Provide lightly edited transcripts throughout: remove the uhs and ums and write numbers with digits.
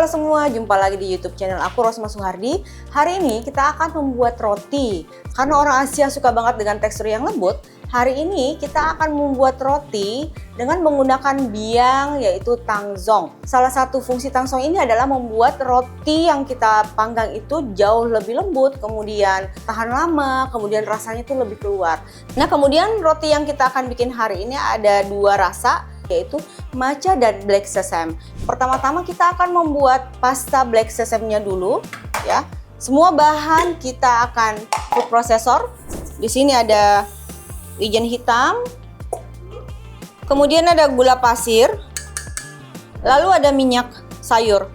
Halo semua, jumpa lagi di YouTube channel aku, Rosma Suhardi. Hari ini kita akan membuat roti. Karena orang Asia suka banget dengan tekstur yang lembut, hari ini kita akan membuat roti dengan menggunakan biang, yaitu tangzong. Salah satu fungsi tangzong ini adalah membuat roti yang kita panggang itu jauh lebih lembut, kemudian tahan lama, kemudian rasanya itu lebih keluar. Nah, kemudian roti yang kita akan bikin hari ini ada dua rasa, yaitu matcha dan black sesame. Pertama-tama kita akan membuat pasta black sesame-nya dulu, ya. Semua bahan kita akan food processor. Di sini ada wijen hitam, kemudian ada gula pasir, lalu ada minyak sayur.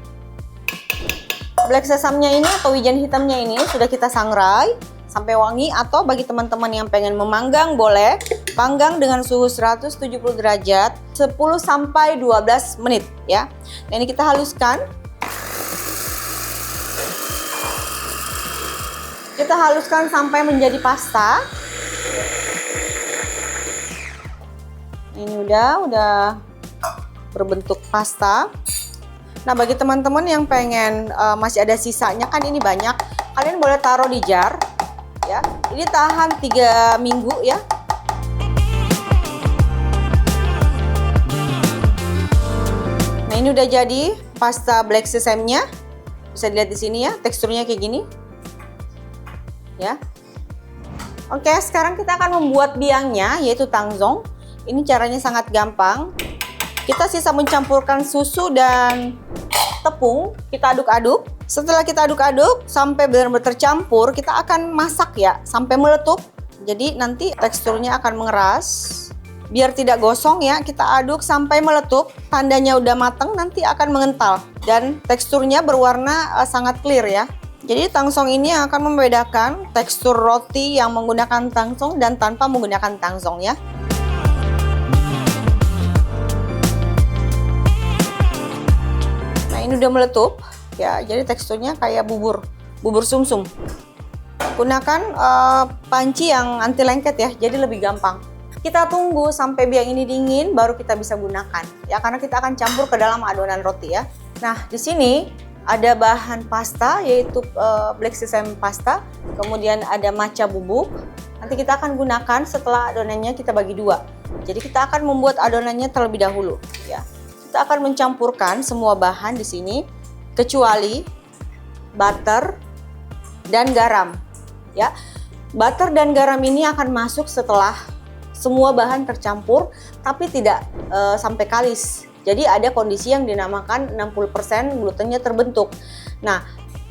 Black sesame-nya ini atau wijen hitamnya ini sudah kita sangrai sampai wangi, atau bagi teman-teman yang pengen memanggang boleh panggang dengan suhu 170 derajat 10 sampai 12 menit ya. Nah, ini kita haluskan. Kita haluskan sampai menjadi pasta. Ini udah berbentuk pasta. Nah, bagi teman-teman yang pengen masih ada sisanya, kan ini banyak, kalian boleh taruh di jar ya. Ini tahan 3 minggu ya. Nah, ini udah jadi pasta black sesame-nya. Bisa dilihat di sini ya, teksturnya kayak gini. Ya. Oke, sekarang kita akan membuat biangnya, yaitu tangzong. Ini caranya sangat gampang. Kita sisa mencampurkan susu dan tepung, kita aduk-aduk. Setelah kita aduk-aduk sampai benar-benar tercampur, kita akan masak ya sampai meletup. Jadi nanti teksturnya akan mengeras. Biar tidak gosong ya, kita aduk sampai meletup. Tandanya udah matang, nanti akan mengental dan teksturnya berwarna sangat clear ya. Jadi tangzong ini akan membedakan tekstur roti yang menggunakan tangzong dan tanpa menggunakan tangzong ya. Nah, ini udah meletup ya, jadi teksturnya kayak bubur sumsum. Gunakan panci yang anti lengket ya, jadi lebih gampang. Kita tunggu sampai biang ini dingin, baru kita bisa gunakan ya, karena kita akan campur ke dalam adonan roti ya. Nah, di sini ada bahan pasta, yaitu black sesame pasta, kemudian ada matcha bubuk. Nanti kita akan gunakan setelah adonannya kita bagi dua. Jadi kita akan membuat adonannya terlebih dahulu ya. Kita akan mencampurkan semua bahan di sini kecuali butter dan garam ya. Butter dan garam ini akan masuk setelah semua bahan tercampur, tapi tidak sampai kalis. Jadi ada kondisi yang dinamakan 60% glutennya terbentuk. Nah,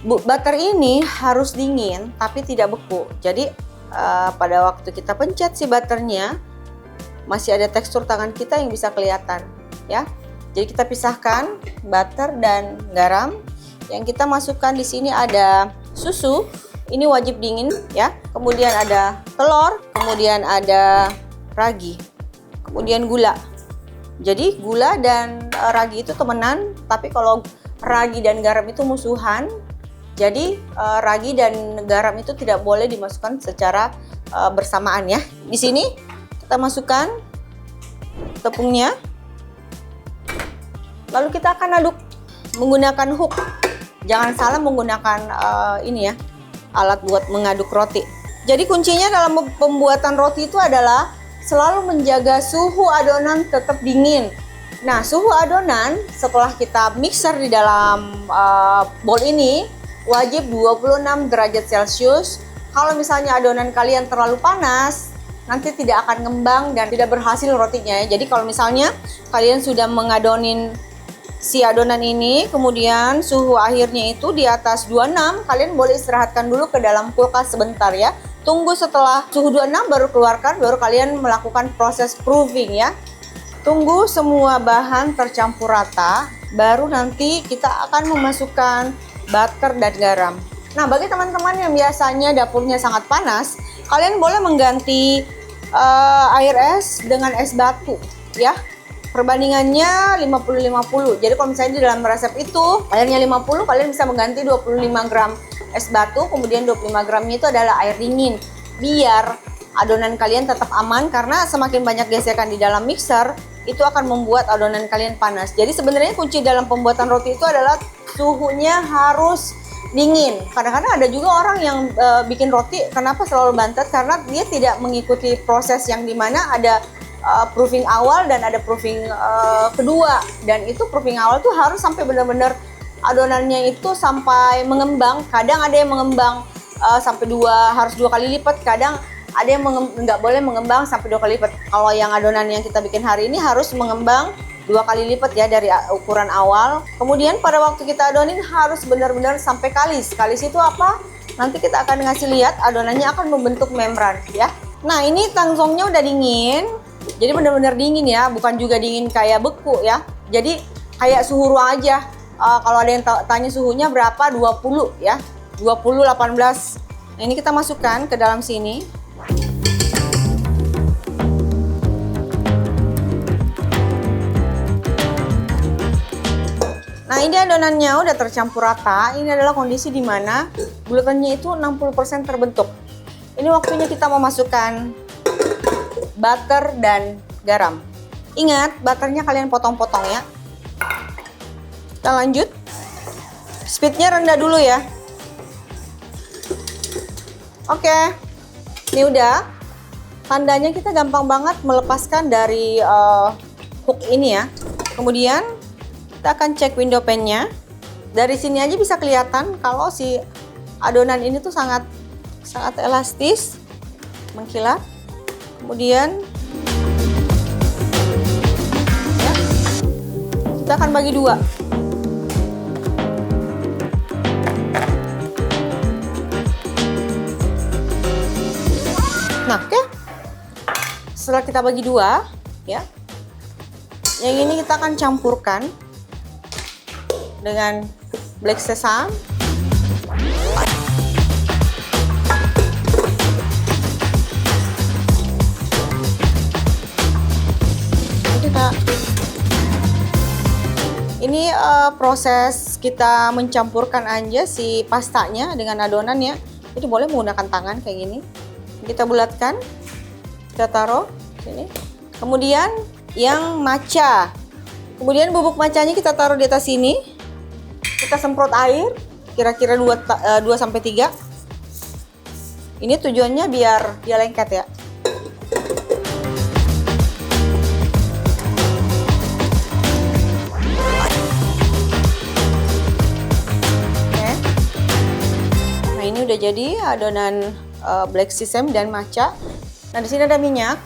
butter ini harus dingin tapi tidak beku. Jadi pada waktu kita pencet si butternya, masih ada tekstur tangan kita yang bisa kelihatan ya. Jadi kita pisahkan butter dan garam. Yang kita masukkan di sini ada susu, ini wajib dingin ya. Kemudian ada telur, kemudian ada ragi, kemudian gula. Jadi gula dan ragi itu temenan, tapi kalau ragi dan garam itu musuhan. Jadi ragi dan garam itu tidak boleh dimasukkan secara bersamaan ya. Di sini kita masukkan tepungnya. Lalu kita akan aduk menggunakan hook. Jangan salah menggunakan ini ya, alat buat mengaduk roti. Jadi kuncinya dalam pembuatan roti itu adalah selalu menjaga suhu adonan tetap dingin. Nah, suhu adonan setelah kita mixer di dalam bowl ini wajib 26 derajat Celcius. Kalau misalnya adonan kalian terlalu panas, nanti tidak akan ngembang dan tidak berhasil rotinya. Jadi kalau misalnya kalian sudah mengadonin si adonan ini, kemudian suhu akhirnya itu di atas 26, kalian boleh istirahatkan dulu ke dalam kulkas sebentar ya. Tunggu setelah suhu 26 baru keluarkan, baru kalian melakukan proses proofing ya. Tunggu semua bahan tercampur rata, baru nanti kita akan memasukkan butter dan garam. Nah, bagi teman-teman yang biasanya dapurnya sangat panas, kalian boleh mengganti air es dengan es batu ya. Perbandingannya 50-50. Jadi kalau misalnya di dalam resep itu airnya 50, kalian bisa mengganti 25 gram es batu, kemudian 25 gramnya itu adalah air dingin. Biar adonan kalian tetap aman, karena semakin banyak gesekan di dalam mixer, itu akan membuat adonan kalian panas. Jadi sebenarnya kunci dalam pembuatan roti itu adalah suhunya harus dingin. Kadang-kadang ada juga orang yang bikin roti, kenapa selalu bantet? Karena dia tidak mengikuti proses yang dimana ada proofing awal dan ada proofing kedua. Dan itu proofing awal tuh harus sampai benar-benar adonannya itu sampai mengembang. Kadang ada yang mengembang sampai harus 2 kali lipat. Kadang ada yang nggak boleh mengembang sampai 2 kali lipat. Kalau yang adonan yang kita bikin hari ini harus mengembang 2 kali lipat ya dari ukuran awal. Kemudian pada waktu kita adonin harus benar-benar sampai kalis. Kalis itu apa? Nanti kita akan ngasih lihat adonannya akan membentuk membran ya. Nah, ini tangzongnya udah dingin. Jadi benar-benar dingin ya, bukan juga dingin kayak beku ya. Jadi kayak suhu ruang aja. Kalau ada yang tanya suhunya berapa? 20 ya. 20 18. Nah, ini kita masukkan ke dalam sini. Nah, ini adonannya udah tercampur rata. Ini adalah kondisi di mana glutennya itu 60% terbentuk. Ini waktunya kita mau masukkan butter dan garam. Ingat, butternya kalian potong-potong ya. Kita lanjut. Speednya rendah dulu ya. Oke, ini udah. Tandanya kita gampang banget melepaskan dari hook ini ya. Kemudian kita akan cek window pan-nya. Dari sini aja bisa kelihatan kalau si adonan ini tuh sangat elastis, mengkilat. Kemudian ya, kita akan bagi 2. Nah, oke. Setelah kita bagi 2, ya. Yang ini kita akan campurkan dengan black sesame. Ini proses kita mencampurkan aja si pastanya dengan adonan ya. Jadi boleh menggunakan tangan kayak gini. Kita bulatkan, kita taruh sini. Kemudian yang matcha. Kemudian bubuk matchanya kita taruh di atas sini. Kita semprot air kira-kira 2 sampai 3. Ini tujuannya biar dia lengket ya. Oke. Nah, ini udah jadi adonan black sesame dan matcha. Nah, di sini ada minyak.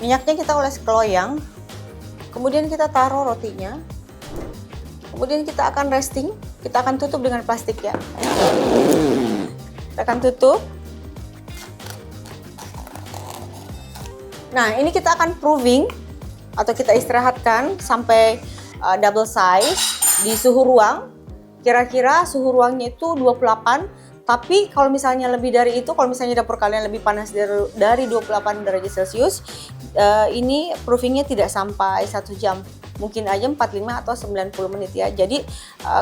Minyaknya kita oles ke loyang. Kemudian kita taruh rotinya. Kemudian kita akan resting, kita akan tutup dengan plastik ya. Kita akan tutup. Nah, ini kita akan proving atau kita istirahatkan sampai double size di suhu ruang. Kira-kira suhu ruangnya itu 28. Tapi kalau misalnya lebih dari itu, kalau misalnya dapur kalian lebih panas dari 28 derajat Celcius, ini proofingnya tidak sampai 1 jam. Mungkin aja 45 atau 90 menit ya. Jadi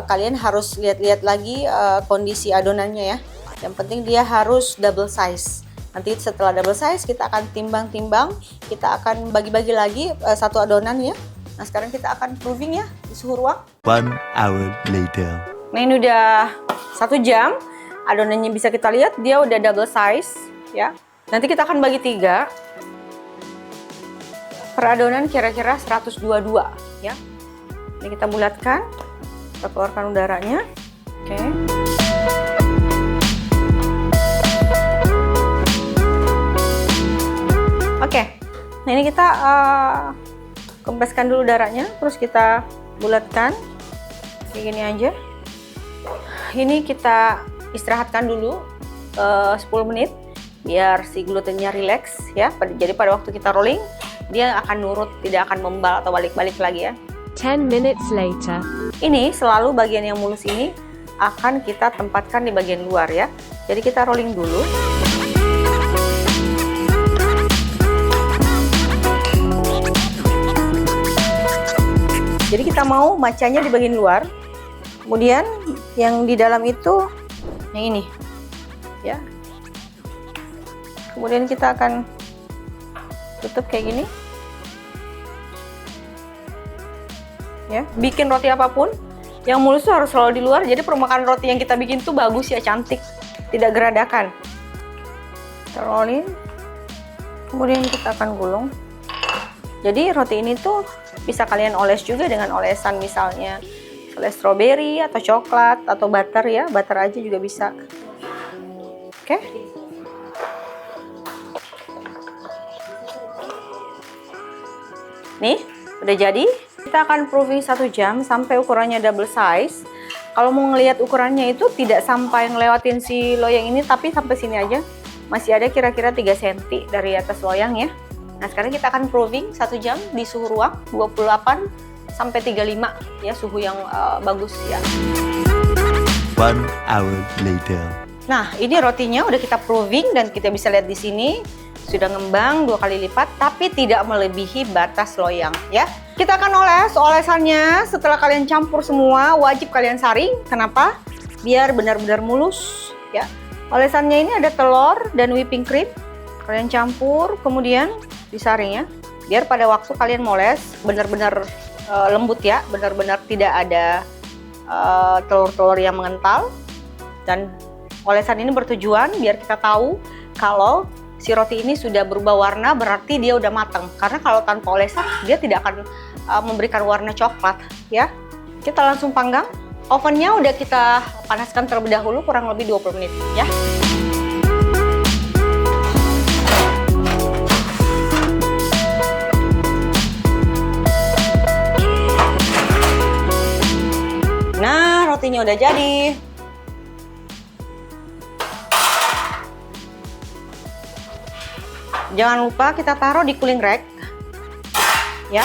kalian harus lihat-lihat lagi kondisi adonannya ya. Yang penting dia harus double size. Nanti setelah double size kita akan timbang-timbang, kita akan bagi-bagi lagi satu adonan ya. Nah, sekarang kita akan proving ya di suhu ruang. 1 hour later. Nah, ini udah 1 jam. Adonannya bisa kita lihat dia udah double size ya. Nanti kita akan bagi 3. Per adonan kira-kira 122 ya. Ini kita bulatkan, kita keluarkan udaranya. Oke. Oke. Nah, ini kita kempreskan dulu udaranya, terus kita bulatkan kayak gini aja. Ini kita istirahatkan dulu 10 menit biar si glutennya relax ya. Jadi pada waktu kita rolling dia akan nurut, tidak akan membal atau balik-balik lagi ya. 10 minutes later. Ini selalu bagian yang mulus ini akan kita tempatkan di bagian luar ya. Jadi kita rolling dulu. Jadi kita mau matchanya di bagian luar. Kemudian yang di dalam itu yang ini ya. Kemudian kita akan tutup kayak gini ya. Bikin roti apapun Yang mulus tuh harus selalu di luar, jadi permukaan roti yang kita bikin tuh bagus ya, cantik, tidak geradakan. Kita rollin, kemudian kita akan gulung. Jadi roti ini tuh bisa kalian oles juga dengan olesan misalnya oles stroberi atau coklat atau butter ya, butter aja juga bisa. Oke. Nih, udah jadi. Kita akan proofing 1 jam sampai ukurannya double size. Kalau mau ngelihat ukurannya itu tidak sampai ngelewatin si loyang ini, tapi sampai sini aja. Masih ada kira-kira 3 cm dari atas loyang ya. Nah, sekarang kita akan proofing 1 jam di suhu ruang 28 sampai 35 ya, suhu yang bagus ya. 1 hour later. Nah, ini rotinya udah kita proofing dan kita bisa lihat di sini sudah ngembang 2 kali lipat, tapi tidak melebihi batas loyang ya. Kita akan oles, olesannya setelah kalian campur semua wajib kalian saring. Kenapa? Biar benar-benar mulus ya. Olesannya ini ada telur dan whipping cream. Kalian campur, kemudian disaring ya. Biar pada waktu kalian moles benar-benar lembut ya, benar-benar tidak ada telur-telur yang mengental. Dan olesan ini bertujuan biar kita tahu kalau si roti ini sudah berubah warna, berarti dia udah matang. Karena kalau tanpa olesan dia tidak akan memberikan warna coklat ya. Kita langsung panggang. Ovennya udah kita panaskan terlebih dahulu kurang lebih 20 menit ya. Nah, rotinya udah jadi. Jangan lupa kita taruh di cooling rack ya.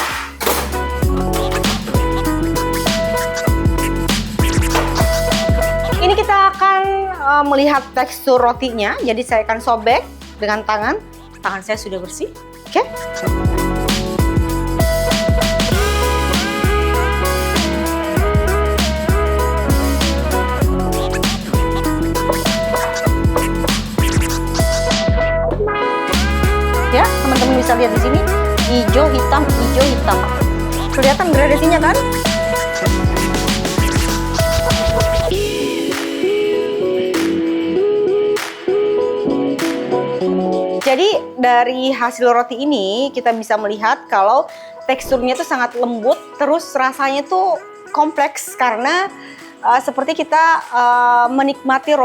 Ini kita akan melihat tekstur rotinya. Jadi saya akan sobek dengan tangan. Tangan saya sudah bersih. Oke. Ya, teman-teman bisa lihat di sini hijau hitam hijau hitam. Kelihatan gradasinya kan? Jadi dari hasil roti ini kita bisa melihat kalau teksturnya tuh sangat lembut, terus rasanya tuh kompleks karena seperti kita menikmati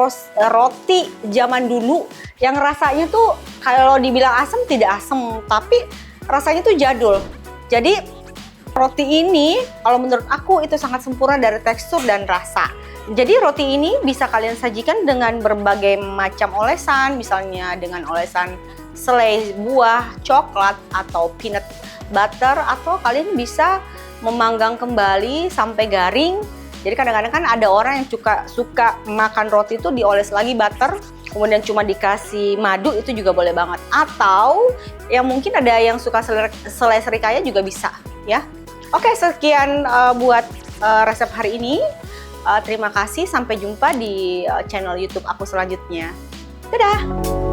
roti zaman dulu yang rasanya tuh kalau dibilang asam tidak asam, tapi rasanya tuh jadul. Jadi roti ini kalau menurut aku itu sangat sempurna dari tekstur dan rasa. Jadi roti ini bisa kalian sajikan dengan berbagai macam olesan, misalnya dengan olesan selai buah, coklat, atau peanut butter, atau kalian bisa memanggang kembali sampai garing. Jadi kadang-kadang kan ada orang yang suka makan roti itu dioles lagi butter, kemudian cuma dikasih madu, itu juga boleh banget. Atau yang mungkin ada yang suka selai serikaya juga bisa ya. Oke, sekian buat resep hari ini. Terima kasih, sampai jumpa di channel YouTube aku selanjutnya. Dadah!